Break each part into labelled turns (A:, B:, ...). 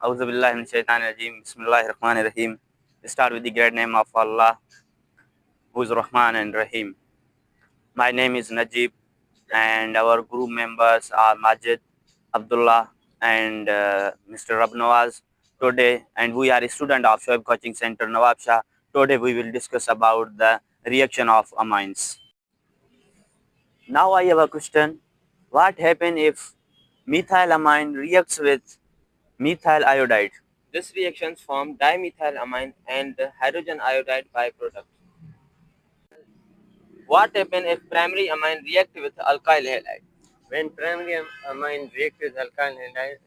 A: Auzubillahi min shaitanir rajim. Bismillahir Rahmanir Rahim. Start with the great name of Allah, who is Rahman and Rahim. My name is Najib, and our group members are Majid, Abdullah, and Mr. Rabnawaz today. And we are a student of Shoaib Coaching Center, Nawab Shah. Today we will discuss about the reaction of amines. Now I have a question. What happens if methylamine reacts with methyl iodide? This reactions form dimethylamine and hydrogen iodide byproduct. What happens if primary amine react with alkyl halide?
B: When primary amine reacts with alkyl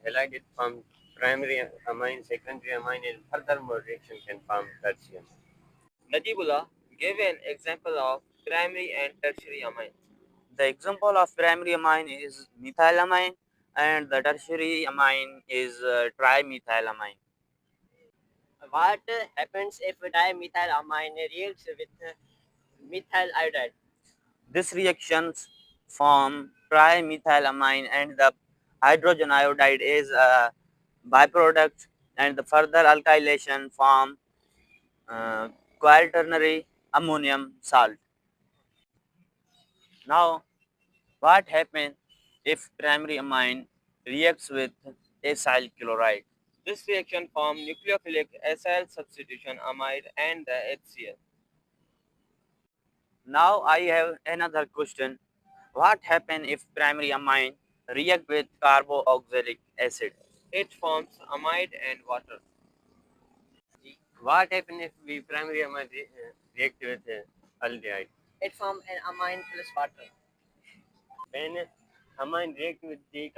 B: halide, it forms primary amine, secondary amine, and furthermore reaction can form tertiary.
A: Najibullah, give an example of primary and tertiary amine. The example of primary amine is methylamine and the tertiary amine is trimethylamine.
C: What happens if dimethylamine reacts with methyl iodide?
A: These reactions form trimethylamine and the hydrogen iodide is a byproduct and the further alkylation form uh, quaternary ammonium salt. Now, what happens if primary amine reacts with acyl chloride? This reaction forms nucleophilic acyl substitution amide and the HCl. Now I have another question. What happens if primary amine react with carboxylic acid? It forms amide and water.
B: What happens if we primary amine react with aldehyde?
C: It forms an amine plus water.
B: When amine react with the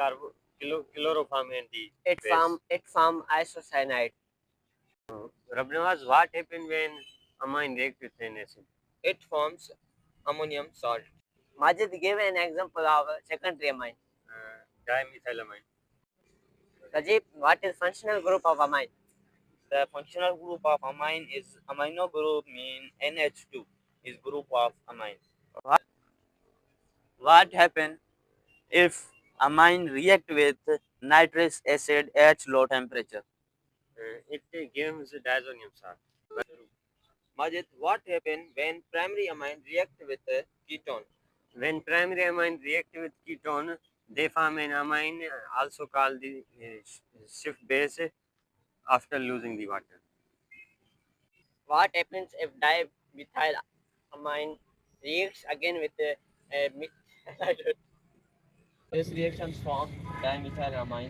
B: chloroform and the
C: It form isocyanide.
B: Rabnawaz, what happens when amine react with an acid?
A: It forms ammonium salt.
C: Majid gave an example of secondary amine.
B: Dimethylamine.
C: Rajib, what is functional group of amine?
A: The functional group of amine is amino group mean NH2 is group of amine. What happens if amine react with nitrous acid at low temperature?
B: It gives diazonium salt.
A: Majid, what happens when primary amine react with a ketone?
B: When primary amine react with ketone, they form an amine, also called the shift base, after losing the water.
C: What happens if dimethylamine reacts again with methyl iodide?
A: This reactions form dimethylamine